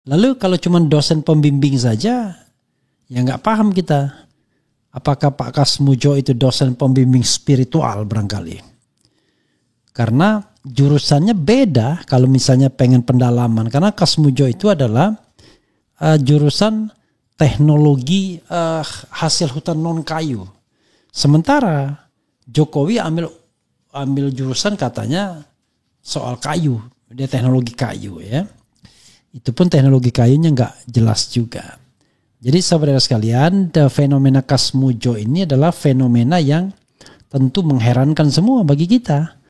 Lalu kalau cuma dosen pembimbing saja, ya nggak paham kita. Apakah Pak Kasmujo itu dosen pembimbing spiritual barangkali? Karena jurusannya beda kalau misalnya pengen pendalaman. Karena Kasmujo itu adalah jurusan teknologi hasil hutan non kayu. Sementara Jokowi ambil jurusan katanya soal kayu, dia teknologi kayu ya. Itu pun teknologi kayunya nggak jelas juga. Jadi saudara sekalian, fenomena Kasmujo ini adalah fenomena yang tentu mengherankan semua bagi kita.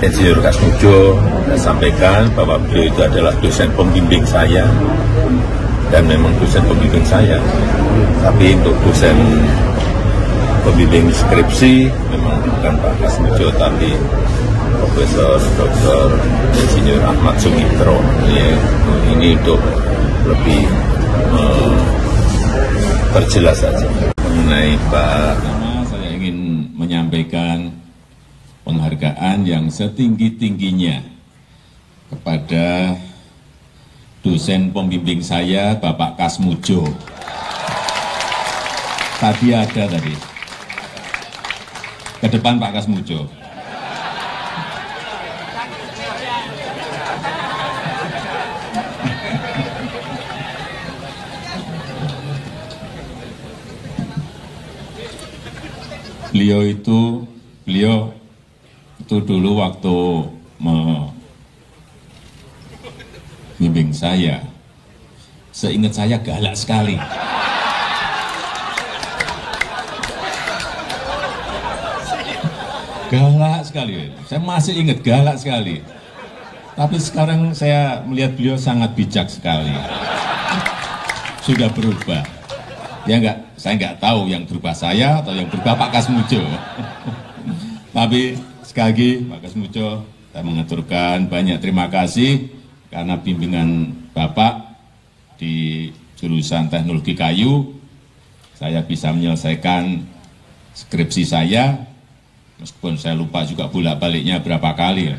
Insinyur Kasmujo, saya sampaikan bahwa beliau itu adalah dosen pembimbing saya dan memang dosen pembimbing saya. Tapi untuk dosen pembimbing skripsi memang bukan Pak Kasmujo, tapi Profesor Dr. Insinyur Ahmad Sumitro. Ini untuk lebih perjelas saja mengenai Pak. Saya ingin menyampaikan penghargaan yang setinggi-tingginya kepada dosen pembimbing saya, Bapak Kasmujo. Tadi ada tadi. Ke depan Pak Kasmujo. Beliau itu dulu waktu membimbing saya, seingat saya galak sekali. Galak sekali, saya masih ingat galak sekali. Tapi sekarang saya melihat beliau sangat bijak sekali. Sudah berubah. Ya enggak, saya enggak tahu yang berubah saya atau yang berubah Pak Kasmujo. Tapi sekali lagi Pak Kasmujo, saya mengaturkan banyak terima kasih karena bimbingan Bapak di jurusan teknologi kayu, saya bisa menyelesaikan skripsi saya, meskipun saya lupa juga bolak-baliknya berapa kali.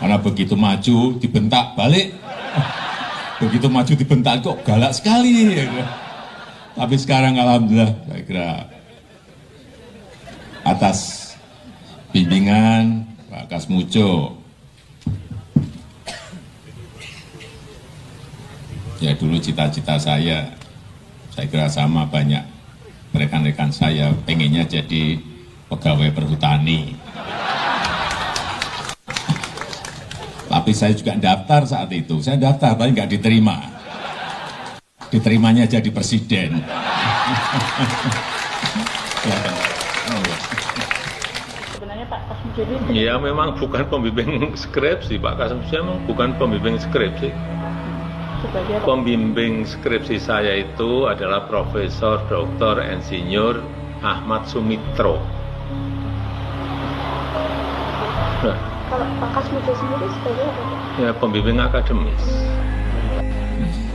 Karena begitu maju dibentak balik, begitu maju dibentak kok galak sekali. Tapi sekarang alhamdulillah saya kira atas bimbingan Pak Kasmujo, ya dulu cita-cita saya kira sama banyak rekan-rekan saya, pengennya jadi pegawai perhutani. Tapi saya juga daftar saat itu, saya daftar tapi nggak diterima. Diterimanya jadi presiden. Sebenarnya Pak Kasmujo Ya memang bukan pembimbing skripsi, Pak Kasmujo memang bukan pembimbing skripsi. Pembimbing skripsi saya itu adalah Profesor Dr. Insinyur Ahmad Sumitro. Nah, kalau Pak Kasmujo sendiri sebagai apa? ya pembimbing akademis.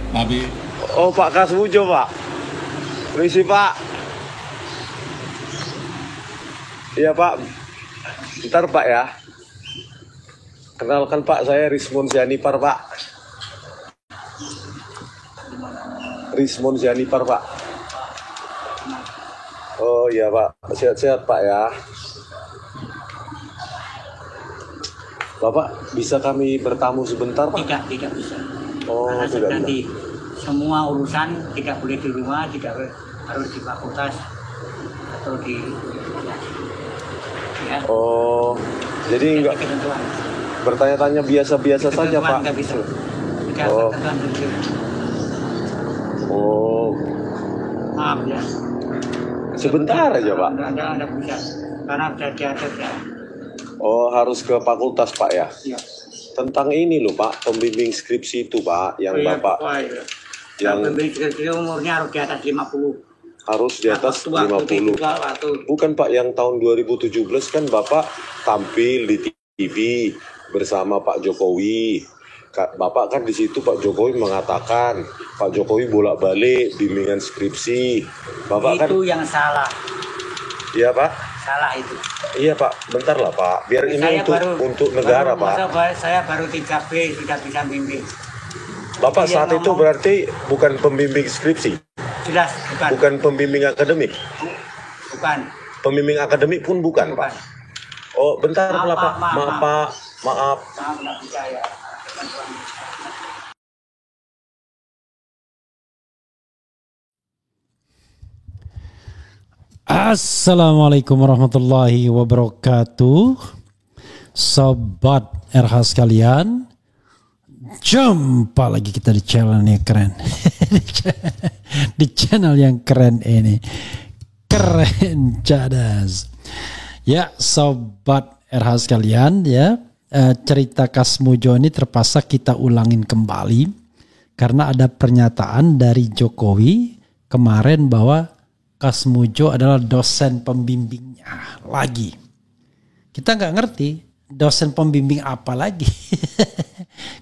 Tapi oh Pak Kasmujo Pak, permisi Pak. Iya Pak, bentar Pak ya. Kenalkan Pak, saya Rismon Zianipar Pak. Rismon Zianipar Pak. Oh iya Pak, sehat-sehat Pak ya. Bapak bisa kami bertamu sebentar Pak? Tidak bisa. Oh, karena tidak nanti semua urusan tidak boleh di rumah, harus di fakultas atau di ya. Oh, jadi enggak ketentuan. bertanya-tanya biasa-biasa saja Pak. Enggak bisa. Tidak Oh. ketentuan. Oh, Maaf ya. Sebentar aja Pak. Nggak bisa, karena sudah diatur ya. Oh, harus ke fakultas Pak ya? Iya. Tentang ini loh Pak, pembimbing skripsi itu Pak, yang Bapak yang pembimbing skripsi umurnya harus di atas 50. Harus di atas 50. Bukan Pak, yang tahun 2017 kan Bapak tampil di TV bersama Pak Jokowi. Bapak kan di situ Pak Jokowi mengatakan Pak Jokowi bolak-balik bimbingan skripsi. Bapak itu kan yang salah. Iya Pak. Salah itu. Iya Pak, bentar lah Pak. Biar ini untuk negara Pak. Saya baru 3B sudah bisa bimbing. Bapak saat itu berarti bukan pembimbing skripsi? Jelas, bukan. Bukan pembimbing akademik? Bukan. Pembimbing akademik pun bukan Pak? Oh bentar lah Pak. Maaf Pak. Maaf. Nggak bisa ya. Assalamualaikum warahmatullahi wabarakatuh. Sobat RH sekalian, jumpa lagi kita di channel yang keren. Di channel yang keren ini. Keren cadas. Ya, sobat RH sekalian ya, cerita Kasmujo ini terpaksa kita ulangin kembali karena ada pernyataan dari Jokowi kemarin bahwa Kasmujo adalah dosen pembimbingnya lagi. Kita nggak ngerti dosen pembimbing apa lagi.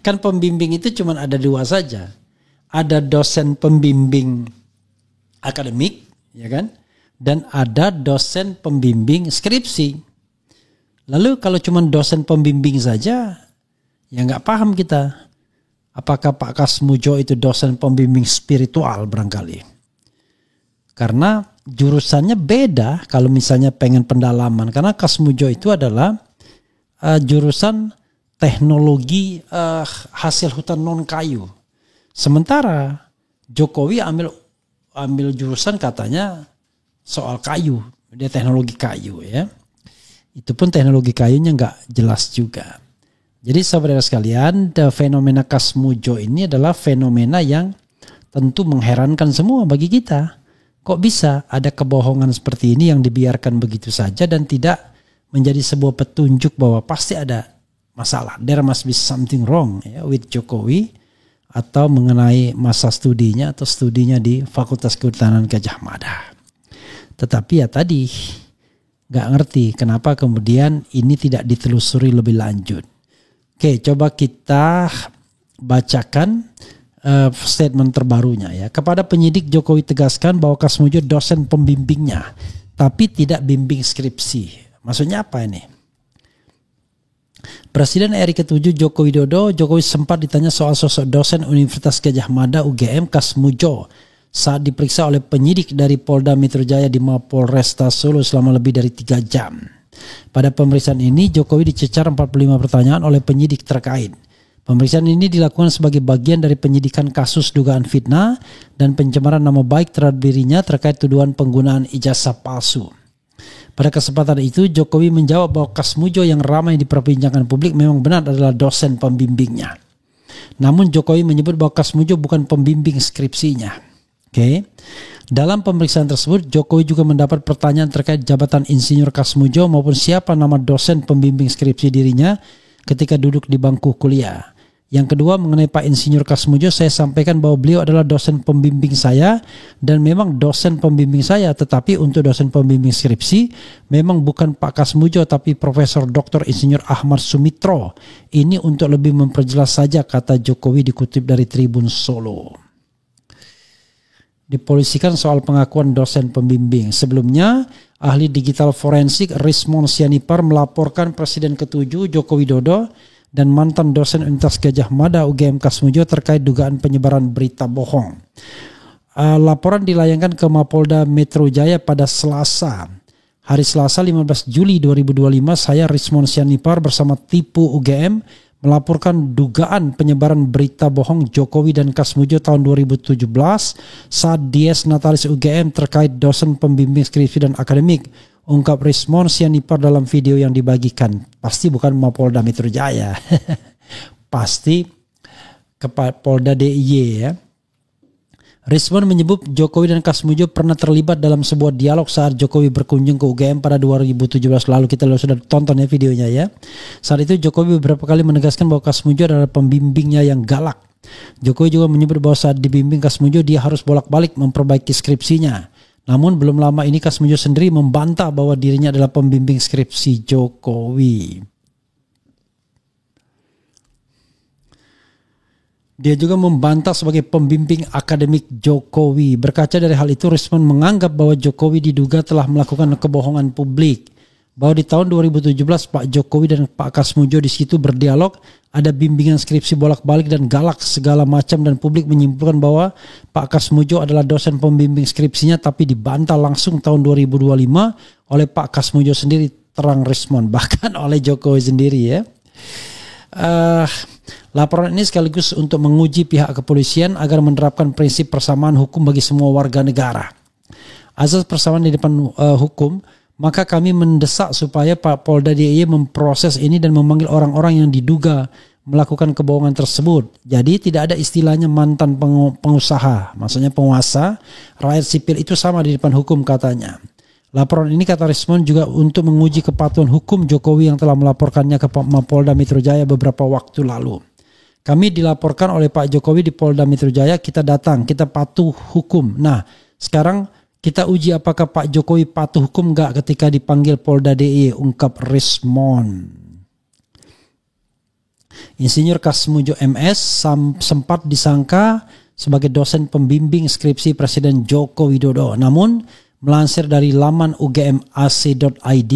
Kan pembimbing itu cuma ada dua saja. Ada dosen pembimbing akademik, ya kan? Dan ada dosen pembimbing skripsi. Lalu kalau cuma dosen pembimbing saja, ya nggak paham kita. Apakah Pak Kasmujo itu dosen pembimbing spiritual barangkali? Karena jurusannya beda kalau misalnya pengen pendalaman. Karena Kasmujo itu adalah jurusan teknologi hasil hutan non kayu. Sementara Jokowi ambil jurusan katanya soal kayu. Dia teknologi kayu ya. Itu pun teknologi kayunya nggak jelas juga. Jadi saudara sekalian, fenomena Kasmujo ini adalah fenomena yang tentu mengherankan semua bagi kita. Kok bisa ada kebohongan seperti ini yang dibiarkan begitu saja dan tidak menjadi sebuah petunjuk bahwa pasti ada masalah. There must be something wrong ya, with Jokowi atau mengenai masa studinya atau studinya di Fakultas Kehutanan Gadjah Mada. Tetapi ya tadi nggak ngerti kenapa kemudian ini tidak ditelusuri lebih lanjut. Oke, coba kita bacakan statement terbarunya ya. Kepada penyidik Jokowi tegaskan bahwa Kasmujo dosen pembimbingnya tapi tidak bimbing skripsi. Maksudnya apa ini? Presiden RI ke-7 Joko Widodo, Jokowi sempat ditanya soal sosok dosen Universitas Gadjah Mada UGM Kasmujo saat diperiksa oleh penyidik dari Polda Metro Jaya di Mapolresta Solo selama lebih dari 3 jam. Pada pemeriksaan ini Jokowi dicecar 45 pertanyaan oleh penyidik terkait. Pemeriksaan ini dilakukan sebagai bagian dari penyidikan kasus dugaan fitnah dan pencemaran nama baik terhadap dirinya terkait tuduhan penggunaan ijazah palsu. Pada kesempatan itu Jokowi menjawab bahwa Kasmujo yang ramai diperbincangkan publik memang benar adalah dosen pembimbingnya. Namun Jokowi menyebut bahwa Kasmujo bukan pembimbing skripsinya. Oke. Dalam pemeriksaan tersebut Jokowi juga mendapat pertanyaan terkait jabatan Insinyur Kasmujo maupun siapa nama dosen pembimbing skripsi dirinya ketika duduk di bangku kuliah. Yang kedua mengenai Pak Insinyur Kasmujo, saya sampaikan bahwa beliau adalah dosen pembimbing saya dan memang dosen pembimbing saya, tetapi untuk dosen pembimbing skripsi memang bukan Pak Kasmujo tapi Profesor Dr. Insinyur Ahmad Sumitro. Ini untuk lebih memperjelas saja, kata Jokowi dikutip dari Tribun Solo. Dipolisikan soal pengakuan dosen pembimbing. Sebelumnya, ahli digital forensik Rismon Sianipar melaporkan Presiden ke-7 Joko Widodo dan mantan dosen Universitas Gadjah Mada UGM Kasmujo terkait dugaan penyebaran berita bohong. Laporan dilayangkan ke Mapolda Metro Jaya pada Selasa. Hari Selasa 15 Juli 2025, saya Rismon Sianipar bersama Tipu UGM melaporkan dugaan penyebaran berita bohong Jokowi dan Kasmujo tahun 2017 saat Dies Natalis UGM terkait dosen pembimbing skripsi dan akademik, ungkap Rismon Sianipar dalam video yang dibagikan. Pasti bukan Mapolda Metro Jaya. Pasti ke Polda DIY ya. Rismon menyebut Jokowi dan Kasmujo pernah terlibat dalam sebuah dialog saat Jokowi berkunjung ke UGM pada 2017 lalu. Kita sudah tonton ya videonya ya. Saat itu Jokowi beberapa kali menegaskan bahwa Kasmujo adalah pembimbingnya yang galak. Jokowi juga menyebut bahwa saat dibimbing Kasmujo dia harus bolak-balik memperbaiki skripsinya. Namun belum lama ini Kasmujo sendiri membantah bahwa dirinya adalah pembimbing skripsi Jokowi. Dia juga membantah sebagai pembimbing akademik Jokowi. Berkaca dari hal itu, Rismon menganggap bahwa Jokowi diduga telah melakukan kebohongan publik. Bahwa di tahun 2017 Pak Jokowi dan Pak Kasmujo di situ berdialog, ada bimbingan skripsi bolak-balik dan galak segala macam, dan publik menyimpulkan bahwa Pak Kasmujo adalah dosen pembimbing skripsinya, tapi dibantah langsung tahun 2025 oleh Pak Kasmujo sendiri, terang Rismon, bahkan oleh Jokowi sendiri ya. Laporan ini sekaligus untuk menguji pihak kepolisian agar menerapkan prinsip persamaan hukum bagi semua warga negara. Asas persamaan di depan hukum, maka kami mendesak supaya Pak Polda DIY memproses ini dan memanggil orang-orang yang diduga melakukan kebohongan tersebut. Jadi tidak ada istilahnya mantan pengusaha, maksudnya penguasa, rakyat sipil itu sama di depan hukum katanya. Laporan ini, kata Rismon, juga untuk menguji kepatuhan hukum Jokowi yang telah melaporkannya ke Mapolda Metro Jaya beberapa waktu lalu. Kami dilaporkan oleh Pak Jokowi di Polda Metro Jaya, kita datang, kita patuh hukum. Nah, sekarang kita uji apakah Pak Jokowi patuh hukum enggak ketika dipanggil Polda DIY, ungkap Rismon. Insinyur Kasmujo MS sempat disangka sebagai dosen pembimbing skripsi Presiden Joko Widodo. Namun, melansir dari laman ugmac.id,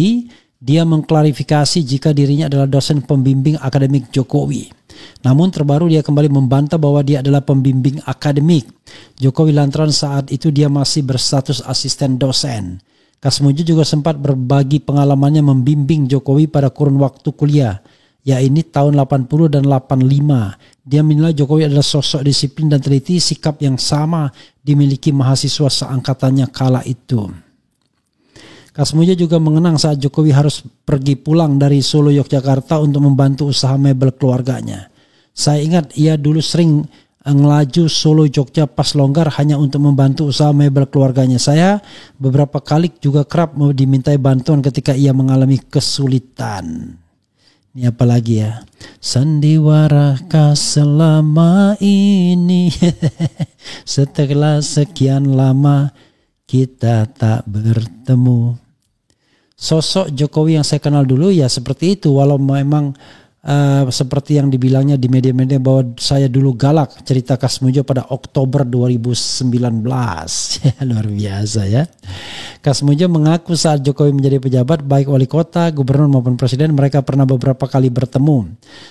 dia mengklarifikasi jika dirinya adalah dosen pembimbing akademik Jokowi. Namun terbaru dia kembali membantah bahwa dia adalah pembimbing akademik Jokowi lantaran saat itu dia masih berstatus asisten dosen. Kasmujo juga sempat berbagi pengalamannya membimbing Jokowi pada kurun waktu kuliah, yaitu tahun 80 dan 85. Dia menilai Jokowi adalah sosok disiplin dan teliti, sikap yang sama dimiliki mahasiswa seangkatannya kala itu. Kasmujo juga mengenang saat Jokowi harus pergi pulang dari Solo, Yogyakarta untuk membantu usaha mebel keluarganya. Saya ingat ia dulu sering ngelaju Solo Jogja pas longgar hanya untuk membantu usaha mebel keluarganya. Saya beberapa kali juga kerap dimintai bantuan ketika ia mengalami kesulitan. Ini apa lagi ya? Sandiwarakah selama ini setelah sekian lama kita tak bertemu. Sosok Jokowi yang saya kenal dulu ya seperti itu, walau memang seperti yang dibilangnya di media-media bahwa saya dulu galak, cerita Kasmujo pada Oktober 2019. Luar biasa ya. Kasmujo mengaku saat Jokowi menjadi pejabat baik wali kota, gubernur maupun presiden, mereka pernah beberapa kali bertemu.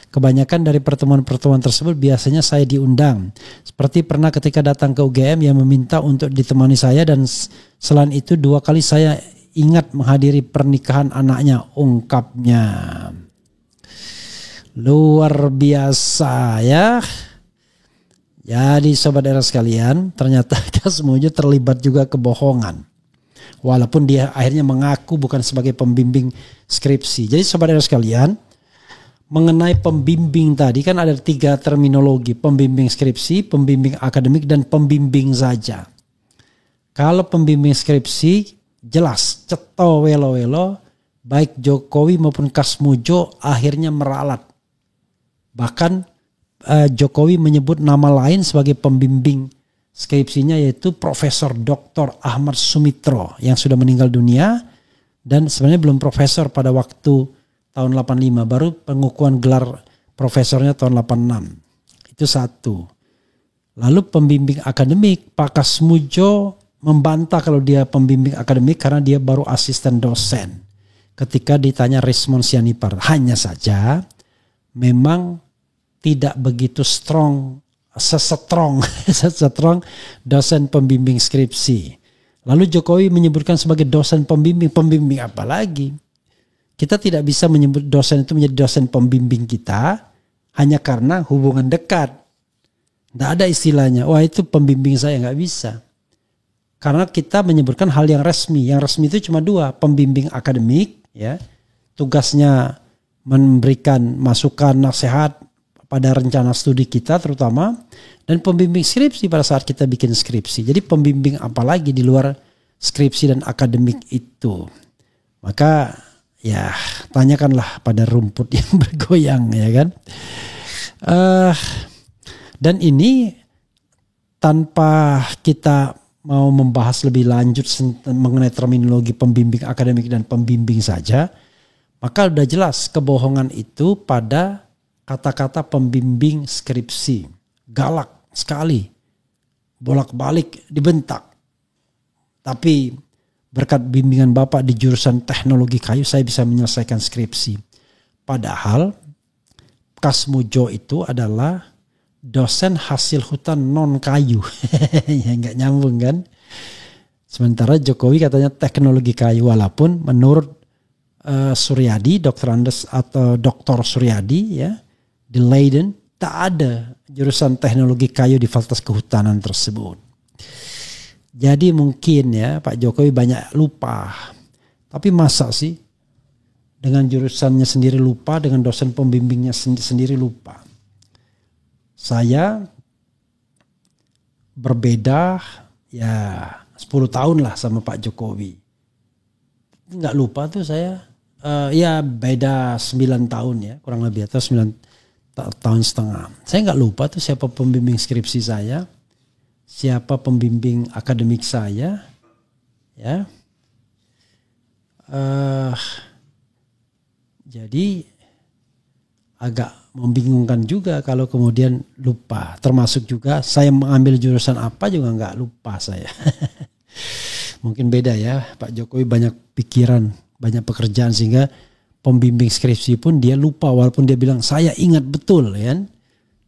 Kebanyakan dari pertemuan-pertemuan tersebut biasanya saya diundang. Seperti pernah ketika datang ke UGM yang meminta untuk ditemani saya, dan selain itu 2 kali saya ingat menghadiri pernikahan anaknya, ungkapnya. Luar biasa ya. Jadi sobat era sekalian, ternyata Kasmujo terlibat juga kebohongan. Walaupun dia akhirnya mengaku bukan sebagai pembimbing skripsi. Jadi sobat era sekalian, mengenai pembimbing tadi kan ada 3 terminologi. Pembimbing skripsi, pembimbing akademik, dan pembimbing saja. Kalau pembimbing skripsi jelas, ceto welo-welo, baik Jokowi maupun Kasmujo akhirnya meralat. Bahkan Jokowi menyebut nama lain sebagai pembimbing skripsinya, yaitu Profesor Dr. Ahmad Sumitro yang sudah meninggal dunia, dan sebenarnya belum profesor pada waktu tahun 85, baru pengukuhan gelar profesornya tahun 86. Itu satu. Lalu pembimbing akademik, Pak Kasmujo membantah kalau dia pembimbing akademik karena dia baru asisten dosen. Ketika ditanya Rismon Sianipar, hanya saja memang tidak begitu sestrong dosen pembimbing skripsi. Lalu Jokowi menyebutkan sebagai dosen pembimbing apa lagi? Kita tidak bisa menyebut dosen itu menjadi dosen pembimbing kita hanya karena hubungan dekat. Tidak ada istilahnya, wah itu pembimbing saya, nggak bisa. Karena kita menyebutkan hal yang resmi. Yang resmi itu cuma 2, pembimbing akademik, ya, tugasnya memberikan masukan, nasihat, pada rencana studi kita terutama, dan pembimbing skripsi pada saat kita bikin skripsi. Jadi pembimbing apalagi di luar skripsi dan akademik itu. Maka ya tanyakanlah pada rumput yang bergoyang, ya kan. Dan ini tanpa kita mau membahas lebih lanjut mengenai terminologi pembimbing akademik dan pembimbing saja, maka udah jelas kebohongan itu pada kata-kata pembimbing skripsi. Galak sekali, bolak-balik dibentak. Tapi berkat bimbingan Bapak di jurusan teknologi kayu, saya bisa menyelesaikan skripsi. Padahal Kasmujo itu adalah dosen hasil hutan non kayu. Ya nggak nyambung kan. Sementara Jokowi katanya teknologi kayu, walaupun menurut Suryadi, Dr. Suryadi ya, di Leiden tak ada jurusan teknologi kayu di Fakultas Kehutanan tersebut. Jadi mungkin ya Pak Jokowi banyak lupa. Tapi masa sih dengan jurusannya sendiri lupa, dengan dosen pembimbingnya sendiri lupa. Saya berbeda ya 10 tahun lah sama Pak Jokowi. Nggak lupa tuh saya. Ya beda 9 tahun ya, kurang lebih, atau 9 tahun setengah. Saya nggak lupa tuh siapa pembimbing skripsi saya, siapa pembimbing akademik saya, ya. Jadi agak membingungkan juga kalau kemudian lupa. Termasuk juga saya mengambil jurusan apa juga nggak lupa saya. Mungkin beda ya, Pak Jokowi banyak pikiran, banyak pekerjaan sehingga pembimbing skripsi pun dia lupa, walaupun dia bilang saya ingat betul ya.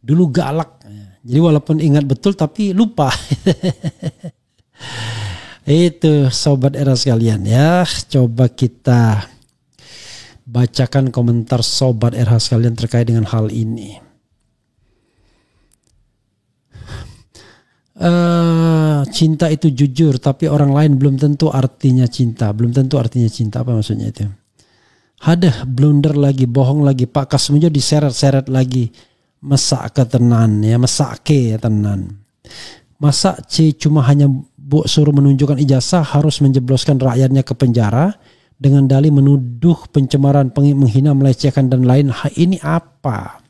Dulu galak. Jadi walaupun ingat betul tapi lupa. Itu Sobat Era sekalian ya. Coba kita bacakan komentar Sobat Era sekalian terkait dengan hal ini. Cinta itu jujur, tapi orang lain belum tentu artinya cinta. Belum tentu artinya cinta, apa maksudnya itu? Hadah, blunder lagi, bohong lagi. Pak Kasmujo diseret-seret lagi. Mesak ke tenan ya, mesake ya tenan. Masa C cuma hanya suruh menunjukkan ijazah harus menjebloskan rakyatnya ke penjara dengan dalih menuduh pencemaran, menghina, melecehkan dan lain. Ini apa?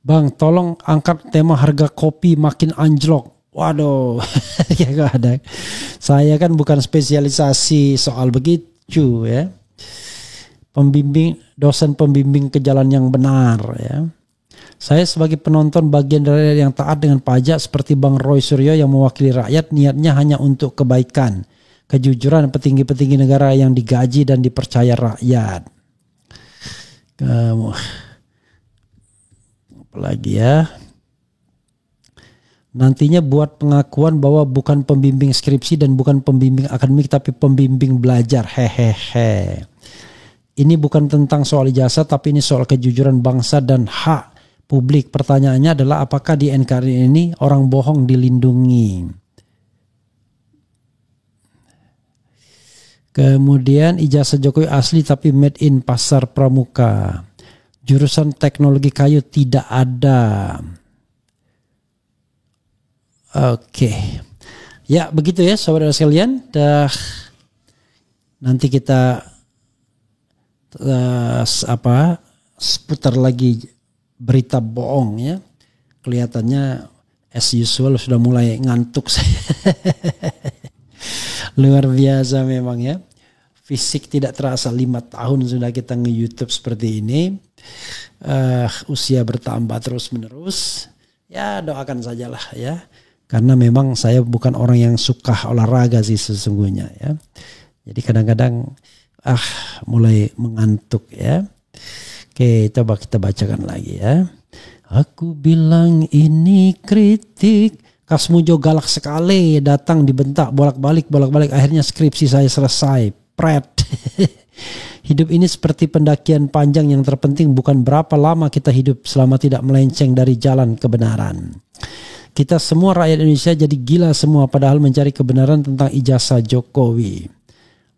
Bang, tolong angkat tema harga kopi makin anjlok. Waduh, ya gak ada. Saya kan bukan spesialisasi soal begitu ya. Dosen pembimbing ke jalan yang benar ya. Saya sebagai penonton bagian dari yang taat dengan pajak seperti Bang Roy Suryo yang mewakili rakyat, niatnya hanya untuk kebaikan, kejujuran petinggi-petinggi negara yang digaji dan dipercaya rakyat. Lagi ya, nantinya buat pengakuan bahwa bukan pembimbing skripsi dan bukan pembimbing akademik tapi pembimbing belajar. Hehehe. Ini bukan tentang soal ijazah tapi ini soal kejujuran bangsa dan hak publik. Pertanyaannya adalah apakah di NKRI ini orang bohong dilindungi? Kemudian ijazah Jokowi asli tapi made in Pasar Pramuka. Jurusan teknologi kayu tidak ada. Oke. Ya begitu ya saudara sekalian. Nanti kita seputar lagi berita bohong ya. Kelihatannya as usual sudah mulai ngantuk saya. Luar biasa memang ya. Fisik tidak terasa 5 tahun sudah kita nge-YouTube seperti ini. Usia bertambah terus menerus. Ya doakan sajalah ya. Karena memang saya bukan orang yang suka olahraga sih sesungguhnya ya. Jadi kadang-kadang mulai mengantuk ya. Oke, coba kita bacakan lagi ya. Aku bilang ini kritik. Kasmujo galak sekali, datang dibentak bolak-balik akhirnya skripsi saya selesai. Pret. Hidup ini seperti pendakian panjang, yang terpenting bukan berapa lama kita hidup selama tidak melenceng dari jalan kebenaran. Kita semua rakyat Indonesia jadi gila semua padahal mencari kebenaran tentang ijazah Jokowi.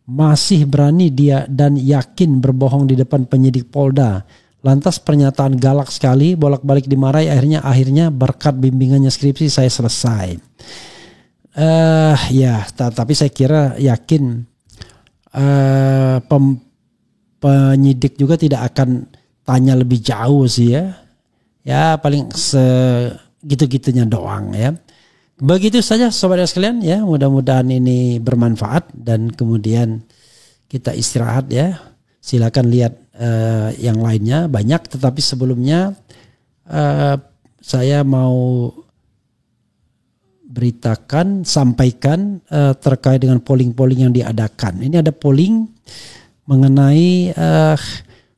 Masih berani dia dan yakin berbohong di depan penyidik Polda. Lantas pernyataan galak sekali, bolak-balik dimarahi, akhirnya berkat bimbingannya skripsi saya selesai. Tapi saya kira yakin penyidik juga tidak akan tanya lebih jauh sih ya. Ya paling segitu-gitunya doang ya. Begitu saja sobat sekalian ya, mudah-mudahan ini bermanfaat dan kemudian kita istirahat ya. Silakan lihat yang lainnya banyak, tetapi sebelumnya saya mau sampaikan terkait dengan polling yang diadakan. Ini ada polling mengenai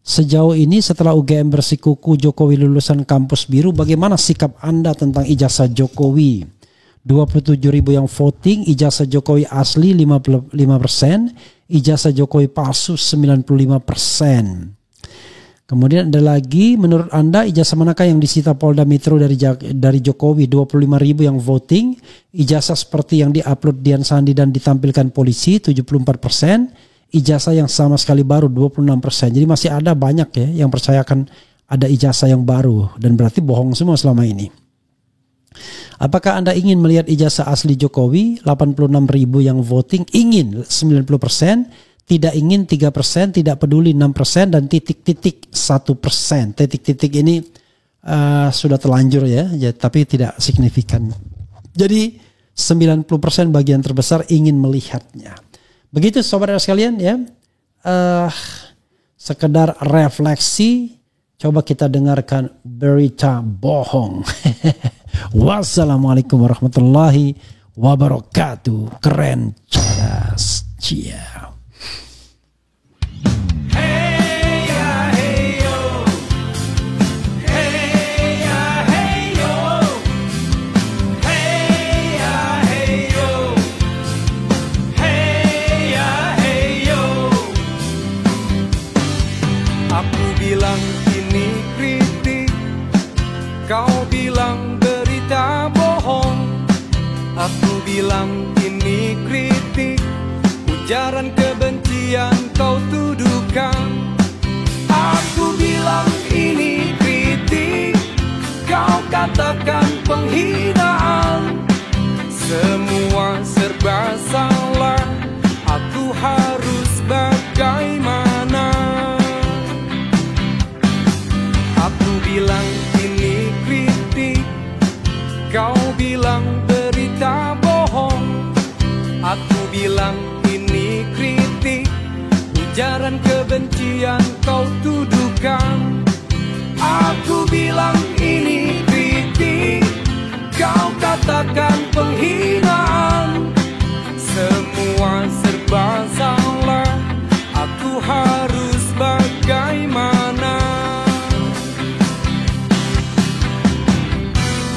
sejauh ini setelah UGM bersikuku Jokowi lulusan kampus biru, bagaimana sikap Anda tentang ijazah Jokowi? 27.000 yang voting, ijazah Jokowi asli 55%, ijazah Jokowi palsu 95%. Kemudian ada lagi, menurut Anda ijazah manakah yang disita Polda Metro dari Jokowi? 25.000 yang voting, ijazah seperti yang diupload Dian Sandi dan ditampilkan polisi 74%, ijazah yang sama sekali baru 26%. Jadi masih ada banyak ya yang percayakan ada ijazah yang baru dan berarti bohong semua selama ini. Apakah Anda ingin melihat ijazah asli Jokowi? 86.000 yang voting ingin 90%, tidak ingin 3%, tidak peduli 6%, dan titik-titik 1%. Titik-titik ini sudah terlanjur ya, tapi tidak signifikan. Jadi 90% bagian terbesar ingin melihatnya. Begitu saudara sekalian ya. Sekedar refleksi, coba kita dengarkan berita bohong. Wassalamualaikum warahmatullahi wabarakatuh. Keren, cerdas, cia. Aku bilang ini kritik, kau bilang berita bohong. Aku bilang ini kritik, ujaran kebencian kau tuduhkan. Aku bilang ini kritik, kau katakan penghinaan. Semua serba salah, aku harus bagaimana? Aku bilang ini kritik, kau bilang berita bohong. Aku bilang ini kritik, ujaran kebencian kau tuduhkan. Aku bilang ini kritik, kau katakan penghinaan. Semua serba salah, aku harus bagaimana?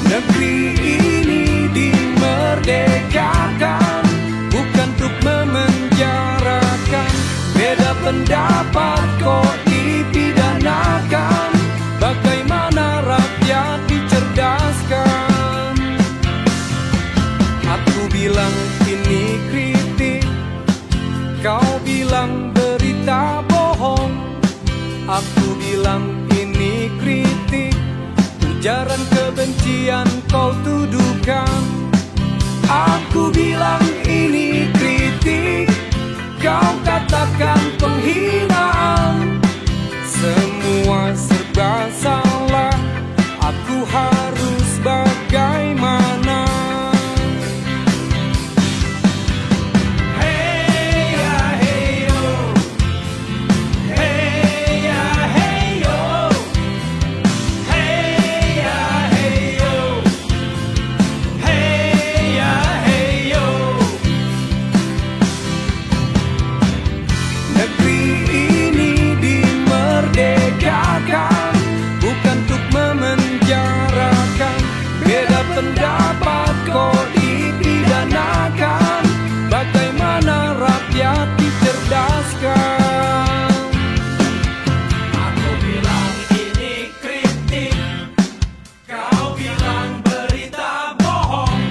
Negeri ini dimerdekakan, bukan untuk memenjarakan. Beda pendapat kok dipidanakan, bagaimana rakyat dicerdaskan? Aku bilang ini kritik, kau bilang berita bohong. Aku bilang ini kritik, ujaran kebencian kau tuduhkan. Aku bilang ini kritik, kau katakan penghinaan. Semua serba salah, aku harus bagaimana? Bukan untuk memenjarakan. Beda pendapat kok dipidanakan, bagaimana rakyat dicerdaskan? Aku bilang ini kritik, kau bilang berita bohong.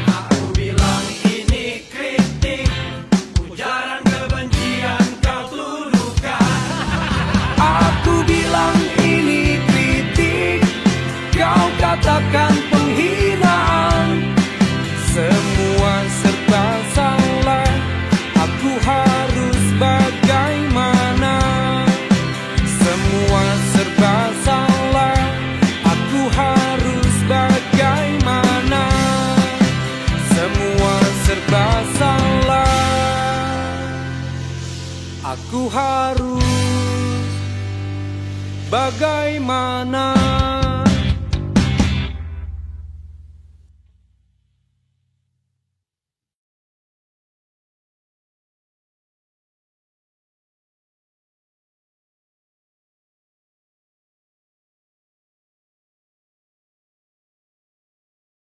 Aku bilang ini kritik, ujaran kebencian kau tuduhkan. Aku bilang Aku harus bagaimana?